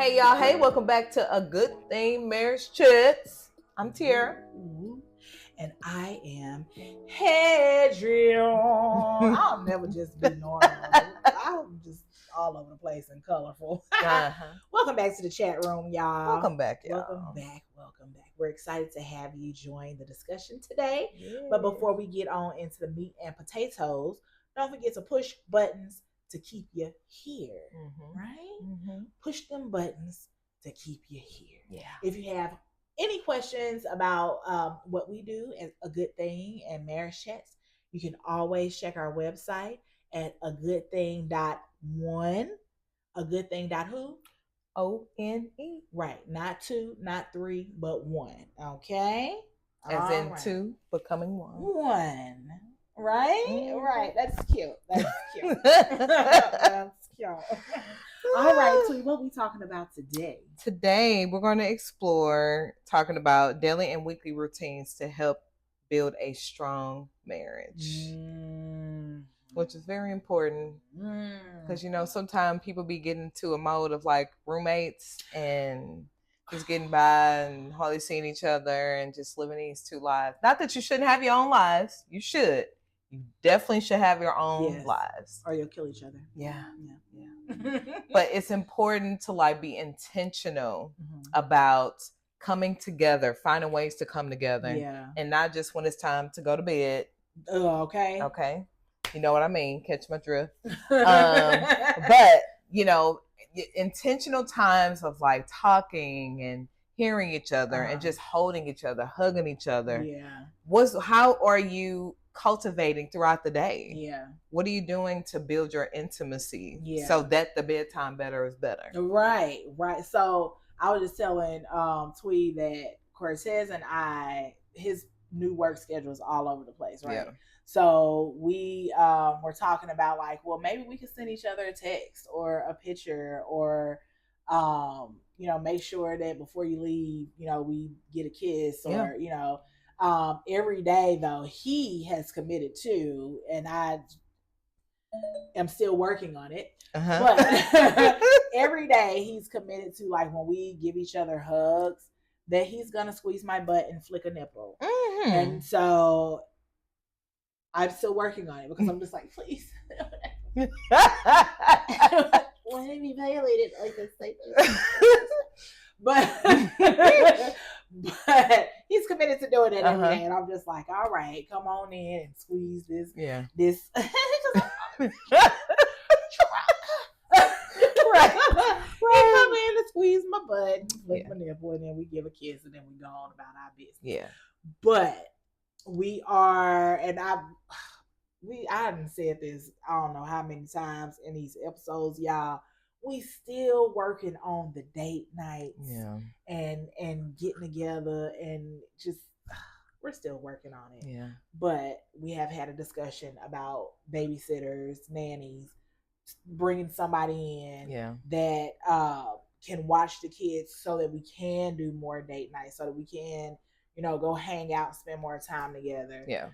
Hey y'all, hey, welcome back to A Good Thing Marriage Chats. I'm Tiara. And I am Adrain. I'll never just be normal. I'm just all over the place and colorful. Welcome back to the chat room, y'all. Welcome back, y'all. Welcome back. We're excited to have you join the discussion today. Yeah. But before we get on into the meat and potatoes, don't forget to push buttons to keep you here, right? Push them buttons to keep you here. Yeah. If you have any questions about what we do as A Good Thing and Marriage Chats, you can always check our website at agoodthing.one. Agoodthing.who? O-N-E. Right. Not 2, not 3, but 1. Okay? As in right. 2 becoming 1. 1. Right? Right. That's cute. That's cute. That's cute. All right, so what are we talking about today? Today, we're going to explore talking about daily and weekly routines to help build a strong marriage, which is very important because, sometimes people be getting into a mode of like roommates and just getting by and hardly seeing each other and just living these two lives. Not that you shouldn't have your own lives. You should. You definitely should have your own lives. Or you'll kill each other. Yeah. But it's important to like be intentional about coming together, finding ways to come together. Yeah. And not just when it's time to go to bed. Okay. Okay. You know what I mean? Catch my drift. But, intentional times of like talking and hearing each other and just holding each other, hugging each other. Yeah. How are you cultivating throughout the day? Yeah. What are you doing to build your intimacy so that the bedtime better is better? Right. So I was just telling Tweed that Cortez and his new work schedule is all over the place, right? Yeah. So we were talking about like, well, maybe we could send each other a text or a picture or make sure that before you leave, we get a kiss or every day though he has committed to, and I am still working on it, but every day he's committed to, like, when we give each other hugs, that he's gonna squeeze my butt and flick a nipple. And so I'm still working on it because I'm just like, please let it be violated like this. But he's committed to doing it every day, and I'm just like, all right, come on in and squeeze this. Yeah. This. Right. He come in and squeeze my butt, flick my nipple, and then we give a kiss, and then we go on about our business. Yeah. But we are, and I haven't said this, I don't know how many times in these episodes, y'all. We still working on the date nights and getting together, and just we're still working on it. Yeah. But we have had a discussion about babysitters, nannies, bringing somebody in that can watch the kids so that we can do more date nights, so that we can go hang out and spend more time together. Yeah.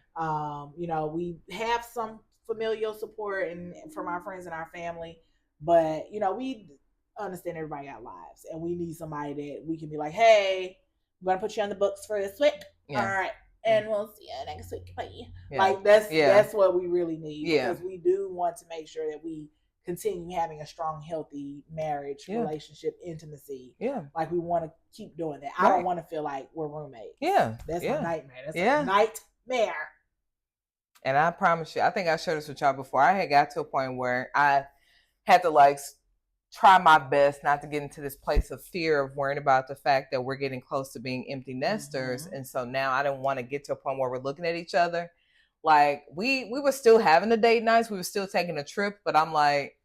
We have some familial support and from our friends and our family. But, we understand everybody got lives, and we need somebody that we can be like, hey, I'm going to put you on the books for this week. Yeah. All right. And we'll see you next week. Bye. Yeah. Like, that's what we really need. Yeah. Because we do want to make sure that we continue having a strong, healthy marriage, relationship, intimacy. Yeah. Like, we want to keep doing that. Right. I don't want to feel like we're roommates. Yeah. That's a nightmare. That's a nightmare. And I promise you, I think I shared this with y'all before. I had got to a point where I had to like try my best not to get into this place of fear of worrying about the fact that we're getting close to being empty nesters. And so now I don't want to get to a point where we're looking at each other. Like we were still having the date nights. We were still taking a trip, but I'm like,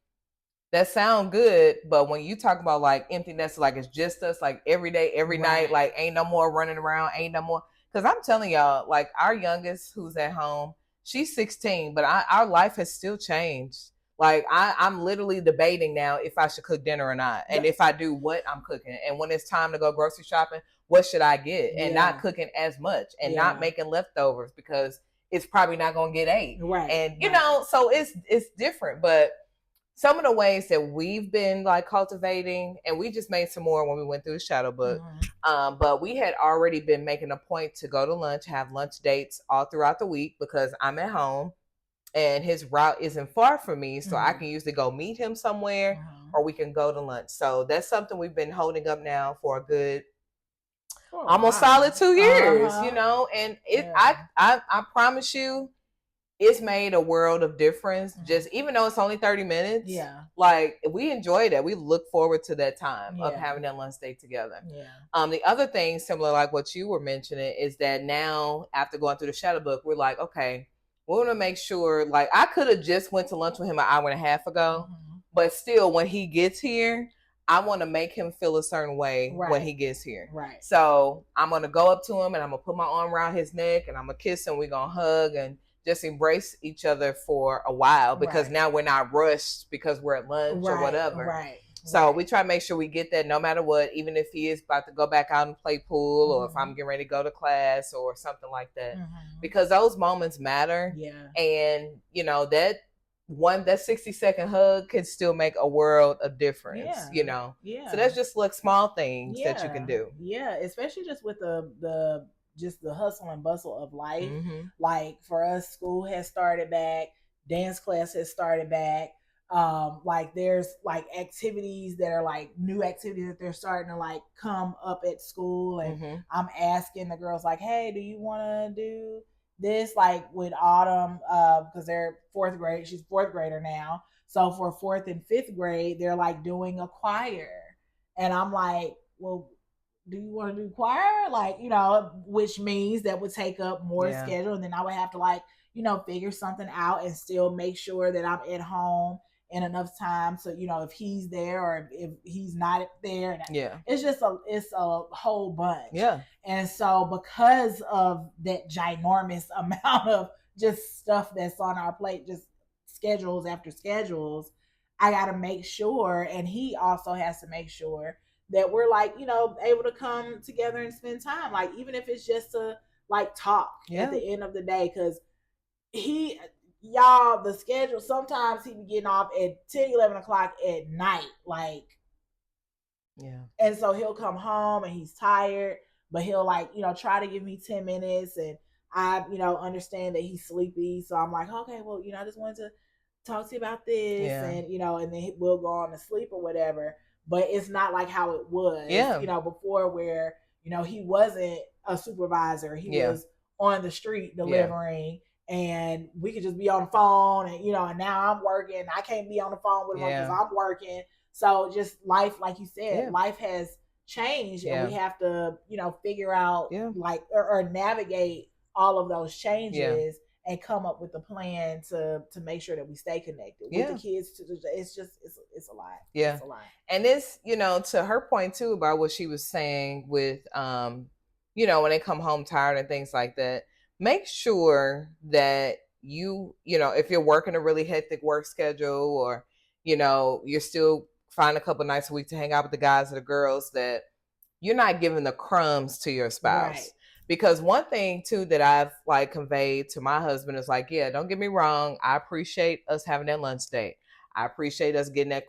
that sound good. But when you talk about like empty nesters, like it's just us, like every day, every night, like ain't no more running around, ain't no more. Cause I'm telling y'all, like our youngest who's at home, she's 16, but our life has still changed. Like I'm literally debating now if I should cook dinner or not. And if I do, what I'm cooking. And when it's time to go grocery shopping, what should I get? And not cooking as much and not making leftovers because it's probably not going to get ate. Right. And, so it's different. But some of the ways that we've been like cultivating, and we just made some more when we went through the shadow book. But we had already been making a point to go to lunch, have lunch dates all throughout the week because I'm at home and his route isn't far from me. So I can usually go meet him somewhere or we can go to lunch. So that's something we've been holding up now for a good almost solid 2 years, you know, and I promise you, it's made a world of difference. Just even though it's only 30 minutes, like we enjoy that. We look forward to that time of having that lunch date together. The other thing, similar like what you were mentioning, is that now after going through the shadow book, we're like, okay, we want to make sure. Like I could have just went to lunch with him an hour and a half ago, but still, when he gets here, I want to make him feel a certain way when he gets here. So I'm gonna go up to him and I'm gonna put my arm around his neck and I'm gonna kiss him. We're gonna hug and just embrace each other for a while because now we're not rushed because we're at lunch or whatever. So we try to make sure we get that no matter what, even if he is about to go back out and play pool or if I'm getting ready to go to class or something like that, because those moments matter. And you know, that 60-second hug can still make a world of difference, you know? So that's just like small things that you can do. Especially just with the just the hustle and bustle of life. Like for us, school has started back, dance class has started back. Like there's like activities that are like new activities that they're starting to like come up at school, and I'm asking the girls like, hey, do you want to do this? Like with Autumn, because they're fourth grade, she's fourth grader now, so for fourth and fifth grade they're like doing a choir, and I'm like, well, do you want to do choir? Like, you know, which means that would take up more schedule. And then I would have to like, you know, figure something out and still make sure that I'm at home in enough time. So, you know, if he's there or if he's not there, it's just it's a whole bunch. And so because of that ginormous amount of just stuff that's on our plate, just schedules after schedules, I got to make sure, and he also has to make sure that we're like, you know, able to come together and spend time, like even if it's just to like talk at the end of the day, because y'all, the schedule, sometimes he be getting off at 10-11 o'clock at night, like, and so he'll come home and he's tired, but he'll like, you know, try to give me 10 minutes, and I, you know, understand that he's sleepy, so I'm like, okay, well, you know, I just wanted to talk to you about this, and you know, and then we'll go on to sleep or whatever. But it's not like how it was, you know, before, where, you know, he wasn't a supervisor. He was on the street delivering, and we could just be on the phone, and, you know, and now I'm working. I can't be on the phone with him because I'm working. So just life, like you said, life has changed, and we have to, you know, figure out like, or navigate all of those changes and come up with a plan to make sure that we stay connected with the kids. It's just, it's a lot. It's a lot. And it's, you know, to her point too about what she was saying with, you know, when they come home tired and things like that, make sure that you know, if you're working a really hectic work schedule, or, you know, you're still find a couple nights a week to hang out with the guys or the girls, that you're not giving the crumbs to your spouse. Because one thing too that I've like conveyed to my husband is like, yeah, don't get me wrong, I appreciate us having that lunch date. I appreciate us getting that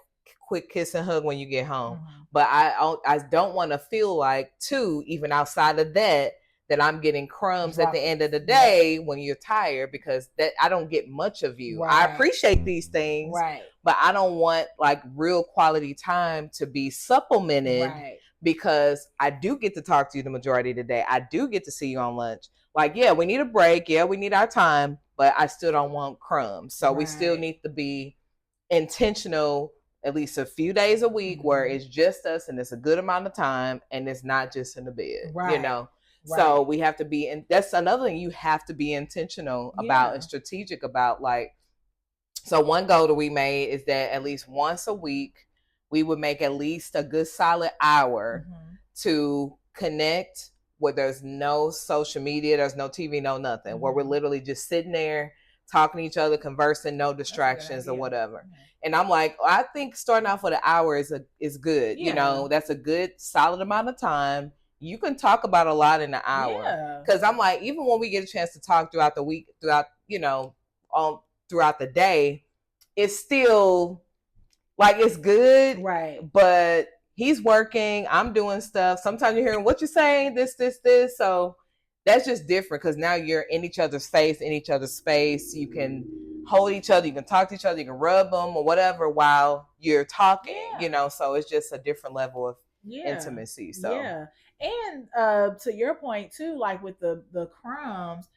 quick kiss and hug when you get home. But I don't want to feel like too, even outside of that, that I'm getting crumbs at the end of the day when you're tired, because that I don't get much of you. I appreciate these things, but I don't want like real quality time to be supplemented because I do get to talk to you the majority of the day. I do get to see you on lunch. Like, yeah, we need a break. Yeah, we need our time, but I still don't want crumbs. So we still need to be intentional at least a few days a week where it's just us and it's a good amount of time and it's not just in the bed, you know? So we have to be, and that's another thing you have to be intentional about and strategic about. Like, so one goal that we made is that at least once a week, we would make at least a good solid hour to connect where there's no social media, there's no TV, no nothing, where we're literally just sitting there talking to each other, conversing, no distractions or whatever. And I'm like, I think starting off with an hour is good. You know, that's a good solid amount of time. You can talk about a lot in an hour. Because I'm like, even when we get a chance to talk throughout the week, throughout, you know, throughout the day, it's still Like it's good, right. but he's working, I'm doing stuff. Sometimes you're hearing what you're saying, this. So that's just different because now you're in each other's face, in each other's space. You can hold each other, you can talk to each other, you can rub them or whatever while you're talking, so it's just a different level of intimacy. So yeah. And to your point too, like with the crumbs,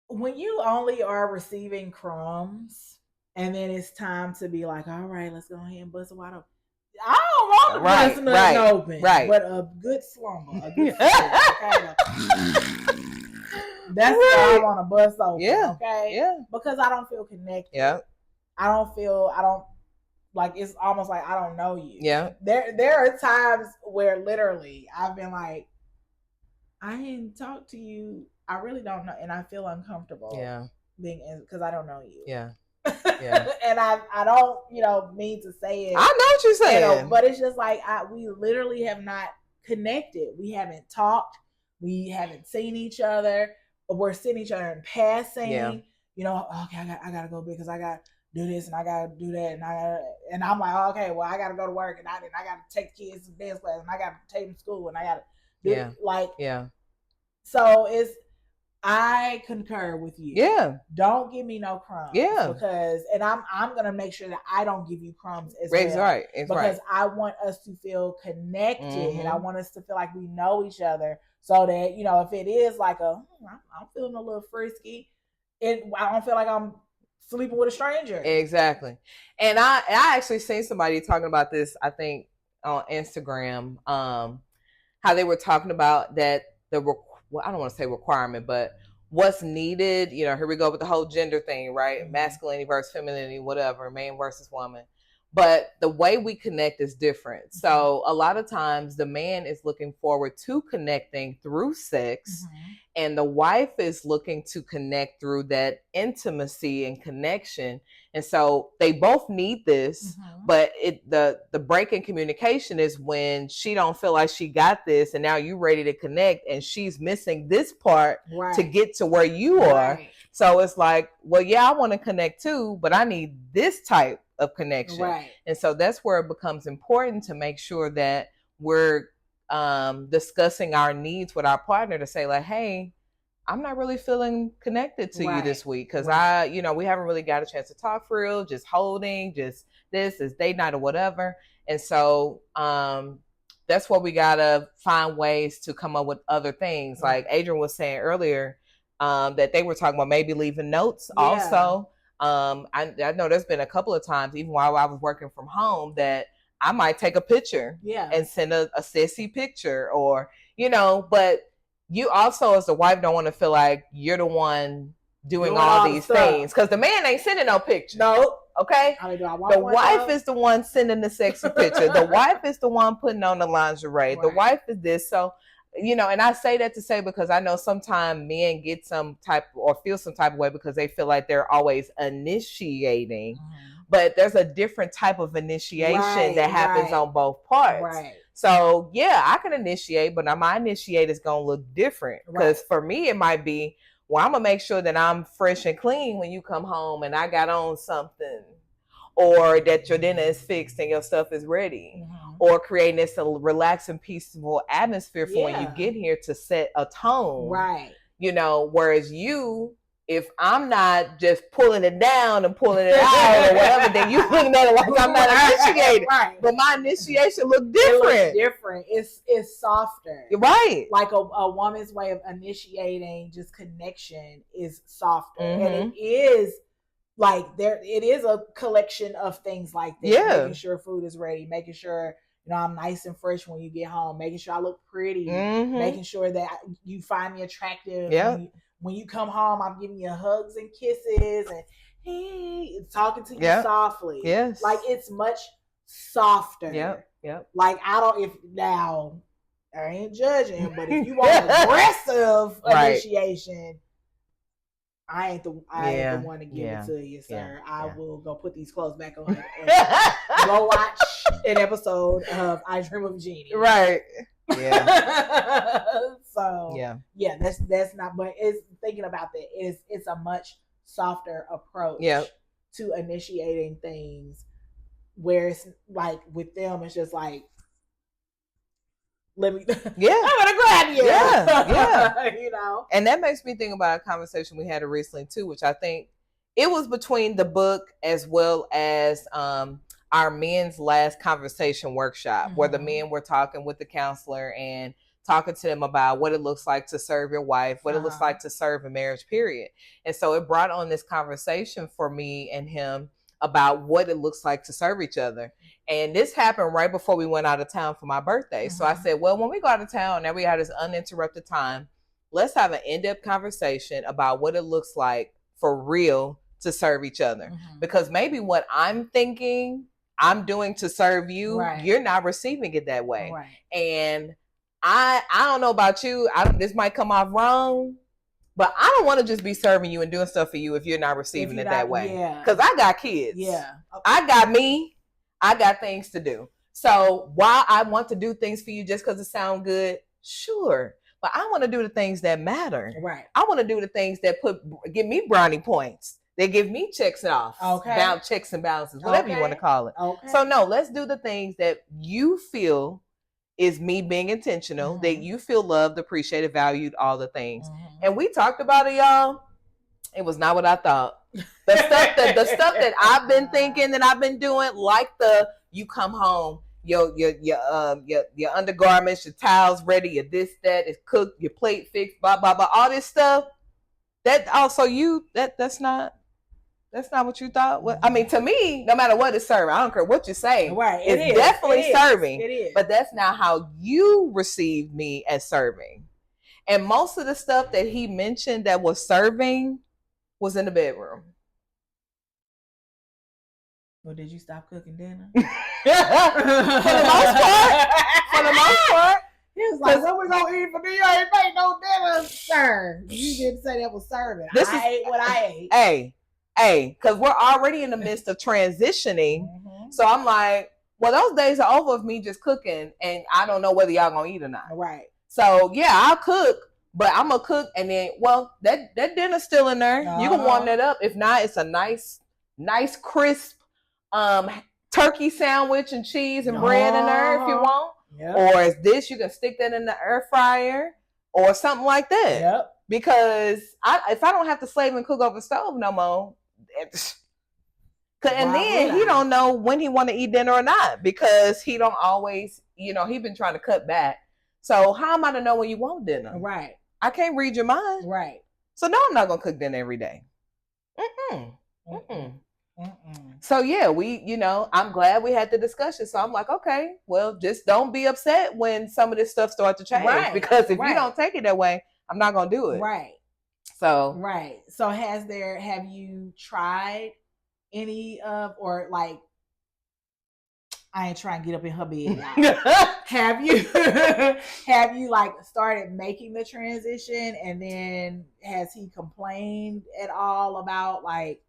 when you only are receiving crumbs and then it's time to be like, all right, let's go ahead and bust it wide open. I don't want to bust nothing open, but a good slumber, a good sleep, okay? That's what I want to bust open, okay? Yeah. Because I don't feel connected. Yeah. I don't like, it's almost like I don't know you. Yeah. There are times where literally I've been like, I didn't talk to you. I really don't know, and I feel uncomfortable. Yeah. Being in because I don't know you. Yeah. Yeah. And I don't mean to say it. I know what you're saying. But it's just like we literally have not connected. We haven't talked. We haven't seen each other. We're seeing each other in passing. Yeah. Okay, I gotta go because I got do this and I gotta do that and I'm like, okay, well I gotta go to work and I gotta take the kids to dance class and I gotta take them to school and I gotta do So I concur with you. Yeah. Don't give me no crumbs. Yeah. Because I'm gonna make sure that I don't give you crumbs as well. Right. Because I want us to feel connected. Mm-hmm. I want us to feel like we know each other. So that, if it is like I'm feeling a little frisky, I don't feel like I'm sleeping with a stranger. Exactly. And I actually seen somebody talking about this, I think, on Instagram, how they were talking about that I don't want to say requirement, but what's needed, here we go with the whole gender thing, right? Mm-hmm. Masculinity versus femininity, whatever, man versus woman. But the way we connect is different. Mm-hmm. So a lot of times the man is looking forward to connecting through sex, mm-hmm. and the wife is looking to connect through that intimacy and connection. And so they both need this, mm-hmm. but the break in communication is when she don't feel like she got this, and now you ready to connect, and she's missing this part to get to where you are. So it's like, well, yeah, I want to connect too, but I need this type of connection. Right. And so that's where it becomes important to make sure that we're discussing our needs with our partner to say like, hey, I'm not really feeling connected to you this week because we haven't really got a chance to talk for real, just holding, just this is date night or whatever. And so that's where we gotta find ways to come up with other things. Like Adrian was saying earlier, that they were talking about maybe leaving notes also. I know there's been a couple of times, even while I was working from home, that I might take a picture and send a sissy picture or, but you also as the wife don't want to feel like you're the one doing all these things because the man ain't sending no picture. No. Okay. The wife is the one sending the sexy picture. The wife is the one putting on the lingerie. Right. The wife is this. So, and I say that to say because I know sometimes men get some type or feel some type of way because they feel like they're always initiating. Mm-hmm. But there's a different type of initiation that happens on both parts. Right. So, yeah, I can initiate, but my initiate is going to look different. Because for me, it might be, well, I'm going to make sure that I'm fresh and clean when you come home and I got on something. Or that your dinner is fixed and your stuff is ready. Mm-hmm. Or creating this a relaxing, peaceful atmosphere for when you get here to set a tone. Right. Whereas if I'm not just pulling it down and pulling it out or whatever, then you looking at it like I'm not initiating. Right. But my initiation look different. It looks different. It's softer. Right. Like a woman's way of initiating just connection is softer. Mm-hmm. And it is like it is a collection of things like that. Yeah. Making sure food is ready, making sure I'm nice and fresh when you get home, making sure I look pretty, mm-hmm. making sure that you find me attractive. Yeah. When you come home, I'm giving you hugs and kisses and hey, talking to you softly. Yes. Like it's much softer. Yep. Yep. Like I ain't judging, but if you want aggressive initiation, I ain't the one to give it to you, sir. I will go put these clothes back on and go watch an episode of I Dream of Jeannie. Right. Yeah. So yeah, that's not. But it's thinking about that. It's a much softer approach to initiating things where it's like with them, it's just like, let me, Yeah, I'm gonna grab you. Yeah. You know. And that makes me think about a conversation we had recently too, which I think it was between the book as well as our men's last conversation workshop, where the men were talking with the counselor and talking to them about what it looks like to serve your wife, what it looks like to serve a marriage, period. And so it brought on this conversation for me and him about what it looks like to serve each other. And this happened right before we went out of town for my birthday. So I said, well, when we go out of town, now we had this uninterrupted time, let's have an in-depth conversation about what it looks like for real to serve each other. Because maybe what I'm thinking I'm doing to serve you, you're not receiving it that way. And I don't know about you. This might come off wrong, but I don't want to just be serving you and doing stuff for you if you're not receiving it that way. Because I got kids. I got me. I got things to do. So while I want to do things for you just because it sounds good, sure. But I want to do the things that matter. I want to do the things that give me brownie points. They give me checks off. Checks and balances, whatever you want to call it. So no, let's do the things that you feel is me being intentional, that you feel loved, appreciated, valued, all the things. And we talked about it, y'all. It was not what I thought. The stuff that I've been thinking that I've been doing, like you come home, your undergarments, your towels ready, your this, that, is cooked, your plate fixed, blah, blah, blah, all this stuff. That also that's not what you thought. I mean, to me, no matter what it's serving, I don't care what you say. It's definitely serving. It is. But that's not how you received me as serving. And most of the stuff that he mentioned that was serving was in the bedroom. Well, did you stop cooking dinner? For the most part. He was like, what we gonna eat for dinner? You ain't made no dinner, sir. You didn't say that was serving. I ate what I ate. Hey, because we're already in the midst of transitioning. So I'm like, well, those days are over of me just cooking, and I don't know whether y'all gonna eat or not. So yeah, I'll cook, but I'm gonna cook, and then that dinner's still in there. You can warm that up. If not, it's a nice crisp turkey sandwich and cheese and bread in there if you want. Or is this, you can stick that in the air fryer or something like that. Because if I don't have to slave and cook over the stove no more, and then he don't know when he want to eat dinner or not, because he don't always, he been trying to cut back. So how am I to know when you want dinner? I can't read your mind. So no, I'm not gonna cook dinner every day. So yeah, I'm glad we had the discussion. So I'm like, okay, well, just don't be upset when some of this stuff starts to change, because if you don't take it that way, I'm not gonna do it. So have you tried any of, or like, I ain't trying to get up in her bed now. have you like started making the transition, and then has he complained at all about like?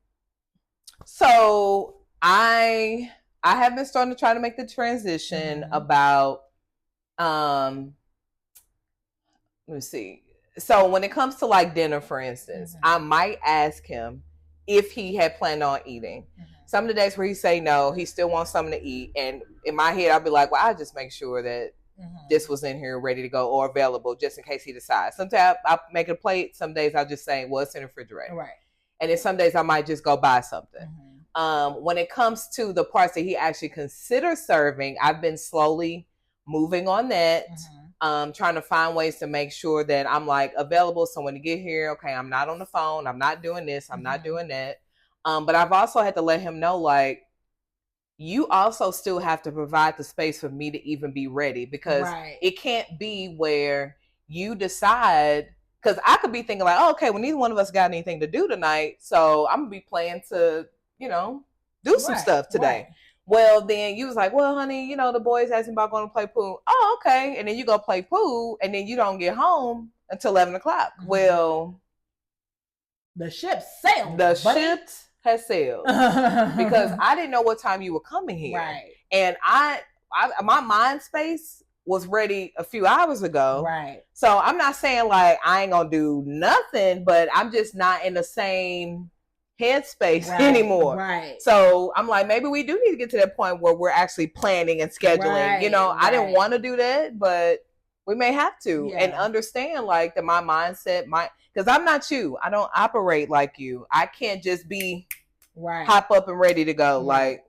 So I have been starting to try to make the transition about let me see. So when it comes to like dinner, for instance, I might ask him if he had planned on eating. Some of the days where he say no, he still wants something to eat. And in my head, I'll be like, well, I'll just make sure that this was in here ready to go or available just in case he decides. Sometimes I'll make a plate. Some days I'll just say, well, it's in the refrigerator. And then some days I might just go buy something. When it comes to the parts that he actually considers serving, I've been slowly moving on that. Trying to find ways to make sure that I'm like available. So when you get here, okay, I'm not on the phone. I'm not doing this. I'm not doing that. But I've also had to let him know, like, you also still have to provide the space for me to even be ready, because it can't be where you decide, because I could be thinking like, oh, okay, well, neither one of us got anything to do tonight, so I'm gonna be planning to, do some stuff today. Well, then you was like, well, honey, the boys asking about going to play pool. Oh, okay. And then you go play pool, and then you don't get home until 11 o'clock. Well, the ship sailed. The ship has sailed because I didn't know what time you were coming here. And my mind space was ready a few hours ago. So I'm not saying like I ain't gonna do nothing, but I'm just not in the same headspace anymore. Right. So I'm like, maybe we do need to get to that point where we're actually planning and scheduling. You know, I didn't want to do that, but we may have to, and understand like that my mindset might, because I'm not you. I don't operate like you. I can't just be hop up and ready to go. Like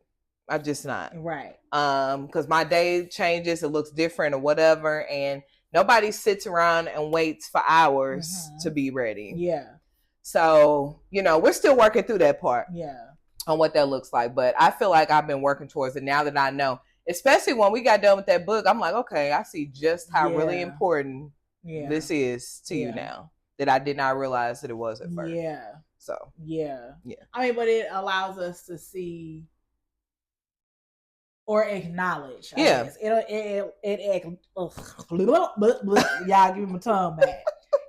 I'm just not. Right. Because my day changes, it looks different or whatever, and nobody sits around and waits for hours to be ready. Yeah. So, you know, we're still working through that part. Yeah. On what that looks like. But I feel like I've been working towards it now that I know. Especially when we got done with that book, I'm like, okay, I see just how really important this is to you now. That I did not realize that it was at first. Yeah. So. Yeah. I mean, but it allows us to see or acknowledge. I guess. Y'all give me my tongue back.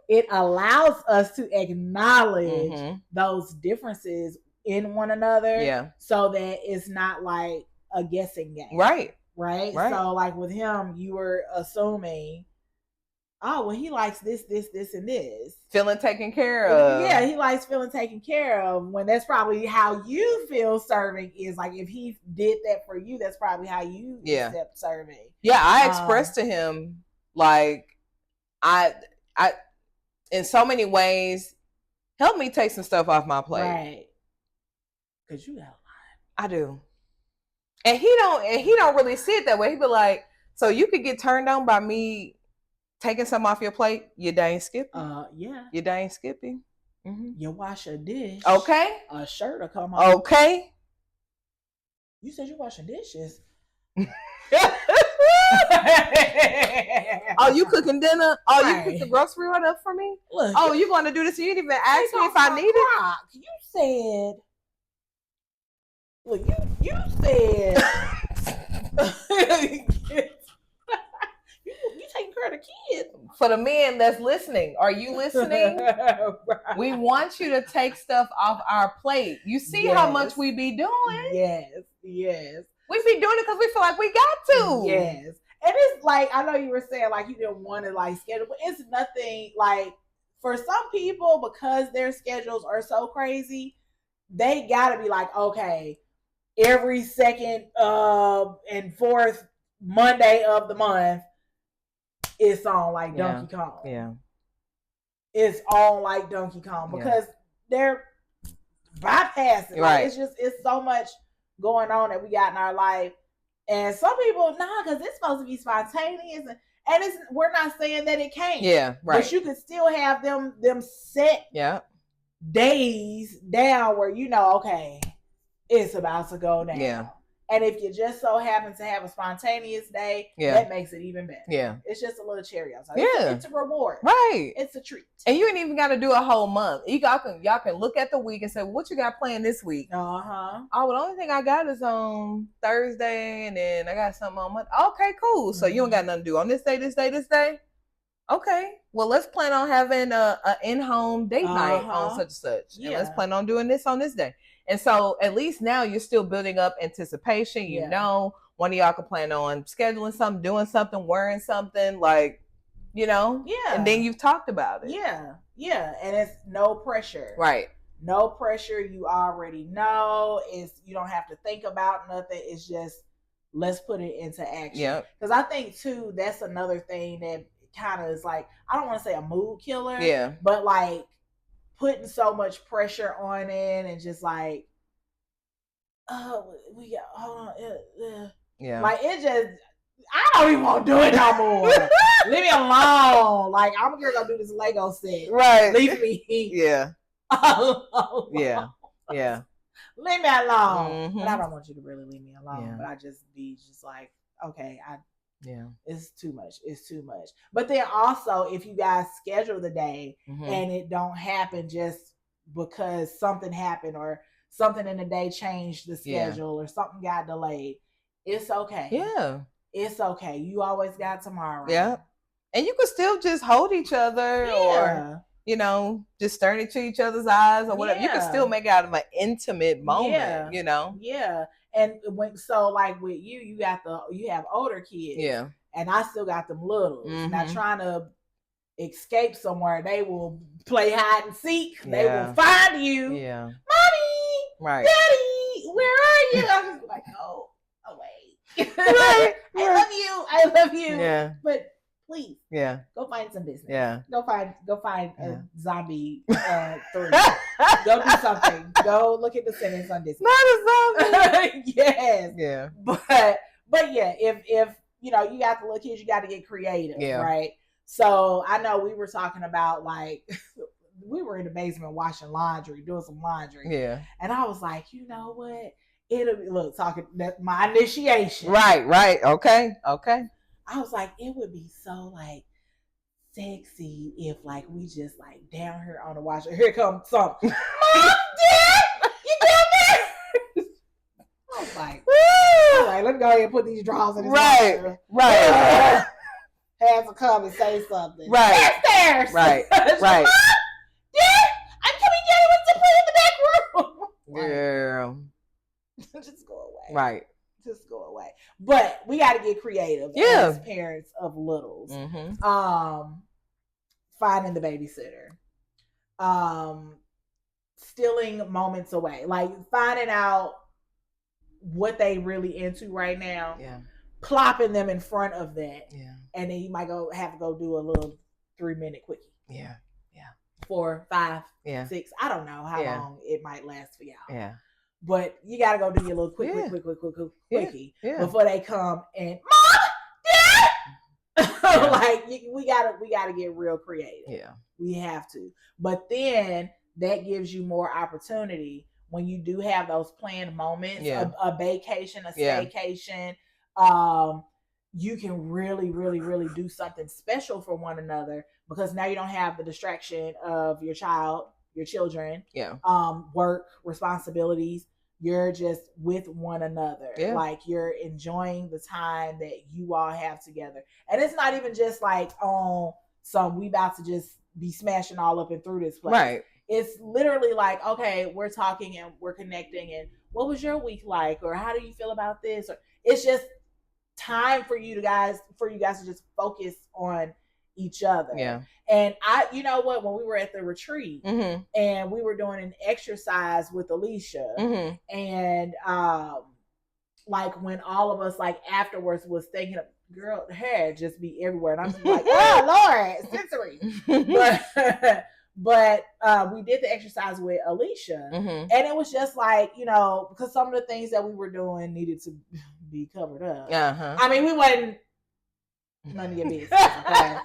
It allows us to acknowledge those differences in one another, so that it's not like a guessing game. Right. So like with him, you were assuming, oh well, he likes this, and this. Feeling taken care of. Yeah, he likes feeling taken care of, when that's probably how you feel serving is. Like if he did that for you, that's probably how you accept serving. Yeah, I expressed to him like I in so many ways, help me take some stuff off my plate. Right. Cause you got a lot. I do. And he don't really see it that way. He be like, so you could get turned on by me taking some off your plate? You dang skippy. Yeah. You dang skippy. You wash a dish. Okay. A shirt will come on. Okay. You said you washing dishes. Oh, you cooking dinner? Oh, you cooked the grocery run up for me? Look, oh, you going to do this? You didn't even ask me if I need it. You said. Look, you said. you taking care of the kids. For the men that's listening, are you listening? Right. We want you to take stuff off our plate. You see how much we be doing? Yes. We be doing it because we feel like we got to. Yes. And it's like, I know you were saying like you didn't want to like schedule, but it's nothing like, for some people, because their schedules are so crazy, they gotta be like, okay, every second and fourth Monday of the month, it's on like Donkey Kong. Yeah. It's on like Donkey Kong because they're bypassing. Right. Like, it's so much going on that we got in our life. And some people, because it's supposed to be spontaneous, and we're not saying that it can't. Yeah, right. But you could still have them set days down where you know, okay, it's about to go down. Yeah. And if you just so happen to have a spontaneous day, that makes it even better. Yeah. It's just a little cherry on top. Yeah. It's a reward. Right. It's a treat. And you ain't even got to do a whole month. Y'all can look at the week and say, what you got planned this week? Uh-huh. Oh, well, the only thing I got is on Thursday, and then I got something on Monday. Okay, cool. So you don't got nothing to do on this day, this day, this day? Okay. Well, let's plan on having a in-home date night on such and such. Yeah. And let's plan on doing this on this day. And so at least now you're still building up anticipation. You know, one of y'all can plan on scheduling something, doing something, wearing something, like, you know. Yeah. And then you've talked about it. Yeah. Yeah. And it's no pressure. Right. No pressure. You already know. You don't have to think about nothing. It's just, let's put it into action. Yeah. Because I think too, that's another thing that kind of is like, I don't want to say a mood killer. Yeah. But like, putting so much pressure on it and just like, oh, we got, hold on. Yeah. Like, it just, I don't even want to do it no more. Leave me alone. Like, I'm just gonna do this Lego set. Right. Leave me. Yeah. Alone. Yeah. Yeah. Leave me alone. But I don't want you to really leave me alone. Yeah. But I just be just like, okay, yeah, it's too much. It's too much. But then also, if you guys schedule the day and it don't happen just because something happened or something in the day changed the schedule or something got delayed, it's okay. Yeah. It's okay. You always got tomorrow. Yeah. And you could still just hold each other or, you know, just stare into each other's eyes or whatever. You can still make it out of an intimate moment, you know? Yeah. And so like with you have older kids. Yeah. And I still got them littles. Now trying to escape somewhere, they will play hide and seek. They will find you. Yeah. Mommy, Right. Daddy, where are you? I'm just like, oh wait. Right. I love you. Yeah. But please, yeah, go find some business. Yeah. Go find Yeah. a zombie 3. Go do something. Go look at the sentence on Disney. Not a zombie. Yes. Yeah. But yeah, if you know you got the little kids, you got to get creative, Yeah. right? So I know we were talking about like we were in the basement washing laundry, doing some laundry. Yeah. And I was like, you know what? It'll be look talking that my initiation. Right. Okay. I was like, it would be so like sexy if like we just like down here on the washer. Here comes some Mom, Dad, you down there? I was like, let me go ahead and put these drawers in this washer. Right. Have to come and say something. Right. Downstairs. Right. Mom, Dad, I'm coming down with to play in the back room. Girl. Just go away. Right. Just go away. But we got to get creative as parents of littles. Mm-hmm. Finding the babysitter. Stealing moments away. Like finding out what they really into right now. Yeah. Plopping them in front of that. Yeah. And then you might have to go do a little 3-minute quickie. Yeah. 4, 5, Yeah. 6. I don't know how long it might last for y'all. Yeah. But you gotta go do your little quickie before they come and Mom, Dad. Like we gotta get real creative. Yeah. We have to. But then that gives you more opportunity when you do have those planned moments, a vacation, a staycation. You can really, really, really do something special for one another because now you don't have the distraction of your children, work, responsibilities. You're just with one another. Yeah. Like you're enjoying the time that you all have together. And it's not even just like we about to just be smashing all up and through this place. Right. It's literally like, okay, we're talking and we're connecting and what was your week like? Or how do you feel about this? Or it's just time for you guys to just focus on each other. Yeah. And you know what, when we were at the retreat and we were doing an exercise with Alicia and like when all of us like afterwards was thinking, girl, hair just be everywhere. And I'm just like, oh Lord, sensory. But we did the exercise with Alicia and it was just like, you know, because some of the things that we were doing needed to be covered up. I mean, we wasn't none of your business, okay?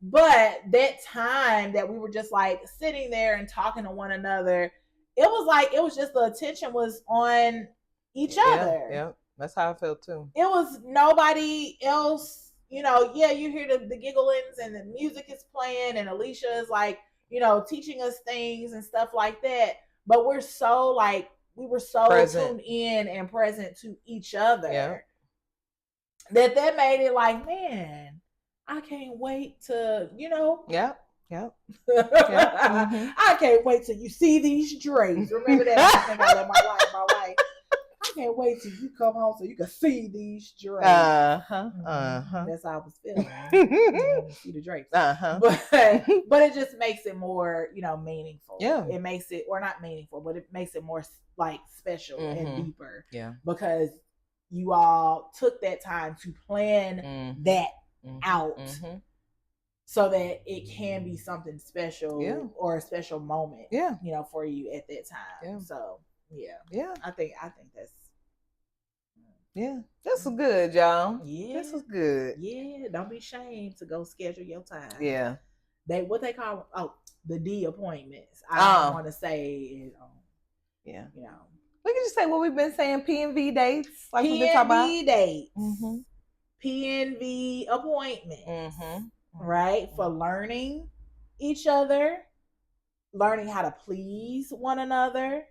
but that time that we were just like sitting there and talking to one another, it was just the attention was on each other. Yeah, that's how I felt too. It was nobody else, you know. Yeah, you hear the gigglings and the music is playing and Alicia is like, you know, teaching us things and stuff like that. But we were so present. Tuned in and present to each other that made it like, man, I can't wait to, you know. Yeah. I can't wait till you see these drapes. Remember that? I think I let my wife. I can't wait till you come home so you can see these drapes. That's how I was feeling. See the drapes. But it just makes it more, you know, meaningful. Yeah. It makes it, or not meaningful, but it makes it more like special and deeper. Yeah. Because you all took that time to plan that out so that it can be something special or a special moment, you know, for you at that time. Yeah. So I think that's good, y'all. This was good. Don't be ashamed to go schedule your time. What they call the D appointments. I don't want to say it. You know, we can just say what we've been saying, P&V dates, like we've been talking about. PNV dates, PNV appointments, right? For learning each other, learning how to please one another,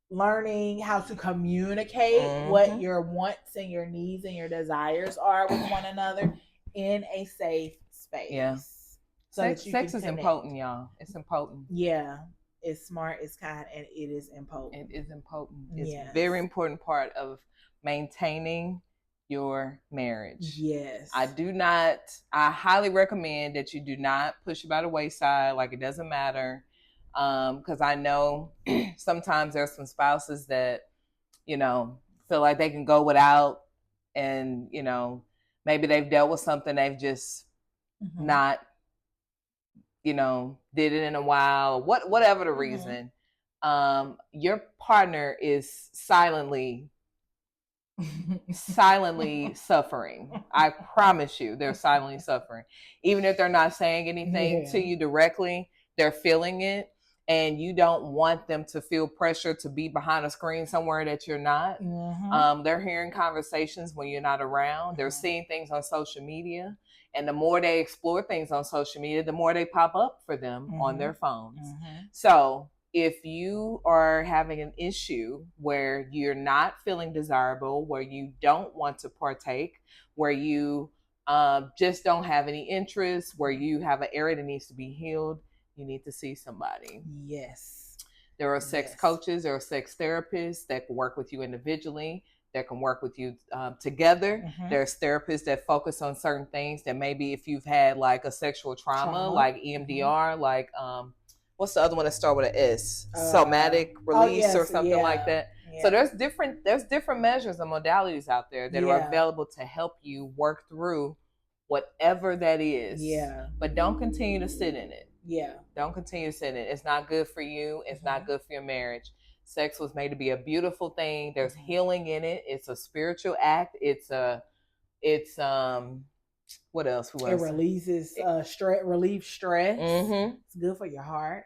learning how to communicate what your wants and your needs and your desires are with one another in a safe space. Yeah. So sex is important, y'all. It's important. Yeah. It's smart, it's kind, and it is important. It is important. It's a very important part of maintaining your marriage. Yes. I highly recommend that you do not push it by the wayside, like it doesn't matter. Because I know sometimes there's some spouses that, feel like they can go without, and, maybe they've dealt with something they've just not, did it in a while, whatever the reason. Your partner is silently suffering. I promise you, they're silently suffering. Even if they're not saying anything to you directly, they're feeling it. And you don't want them to feel pressure to be behind a screen somewhere that you're not. They're hearing conversations when you're not around. They're seeing things on social media. And the more they explore things on social media, the more they pop up for them on their phones. So if you are having an issue where you're not feeling desirable, where you don't want to partake, where you just don't have any interest, where you have an area that needs to be healed, you need to see somebody. Yes. There are sex coaches, there are sex therapists that can work with you individually, that can work with you together. There's therapists that focus on certain things that maybe if you've had like a sexual trauma. Like EMDR, like what's the other one that starts with an S? Somatic release or something like that. Yeah. So there's different measures and modalities out there that are available to help you work through whatever that is. Yeah. But don't continue to sit in it. Yeah. Don't continue to sit in it. It's not good for you. It's not good for your marriage. Sex was made to be a beautiful thing. There's healing in it. It's a spiritual act. It's what else? It releases relieves stress. It's good for your heart.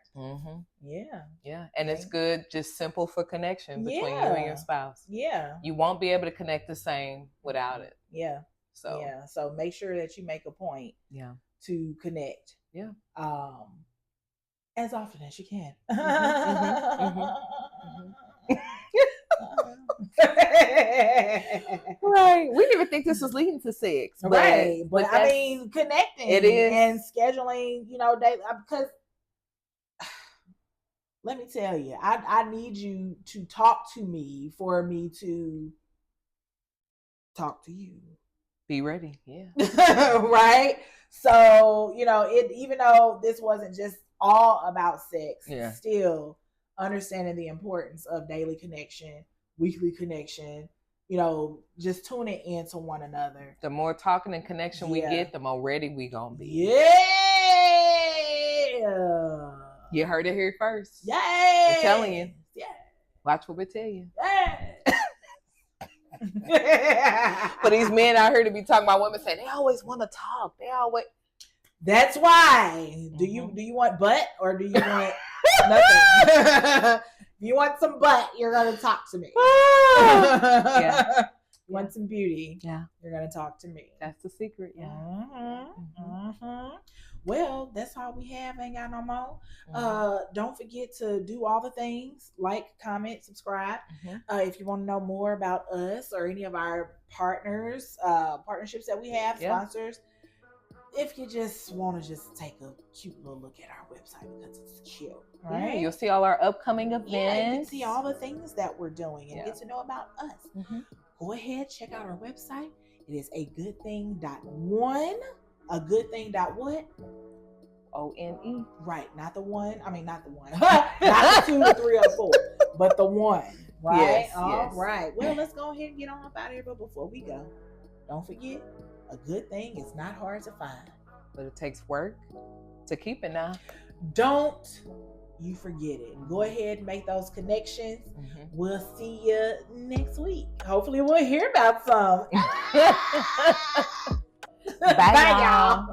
Yeah. And it's good, just simple for connection between you and your spouse. Yeah. You won't be able to connect the same without it. Yeah. So make sure that you make a point to connect. Yeah. As often as you can. Right. We didn't even think this was leading to sex. But I mean, connecting it is, and scheduling, daily, because let me tell you, I need you to talk to me for me to talk to you. Be ready. Yeah. Right. So, even though this wasn't just all about sex, still understanding the importance of daily connection, weekly connection, just tuning into one another. The more talking and connection we get, the more ready we gonna be. Yeah. You heard it here first. Yeah. I'm telling you. Yeah. Watch what we tell you. Yeah. For these men out here to be talking about women saying they always want to talk. That's why. Do you want butt or do you want nothing? If you want some butt, you're gonna talk to me. Yeah. You want some beauty? Yeah. You're gonna talk to me. That's the secret. Yeah. Well, that's all we have. Ain't got no more. Don't forget to do all the things, like, comment, subscribe. If you want to know more about us or any of our partnerships that we have, sponsors. If you just want to just take a cute little look at our website because it's cute, right? Yeah, you'll see all our upcoming events. Yeah, you can see all the things that we're doing and get to know about us. Go ahead, check out our website. It is agoodthing.one. A good thing dot what? ONE. Right, not the one. I mean, not the one. Not the 2 or 3 or 4, but the one. Right? Yes, all right. Well, let's go ahead and get on up out of here. But before we go, don't forget, a good thing is not hard to find. But it takes work to keep it now. Don't you forget it. Go ahead and make those connections. We'll see you next week. Hopefully we'll hear about some. Bye, y'all.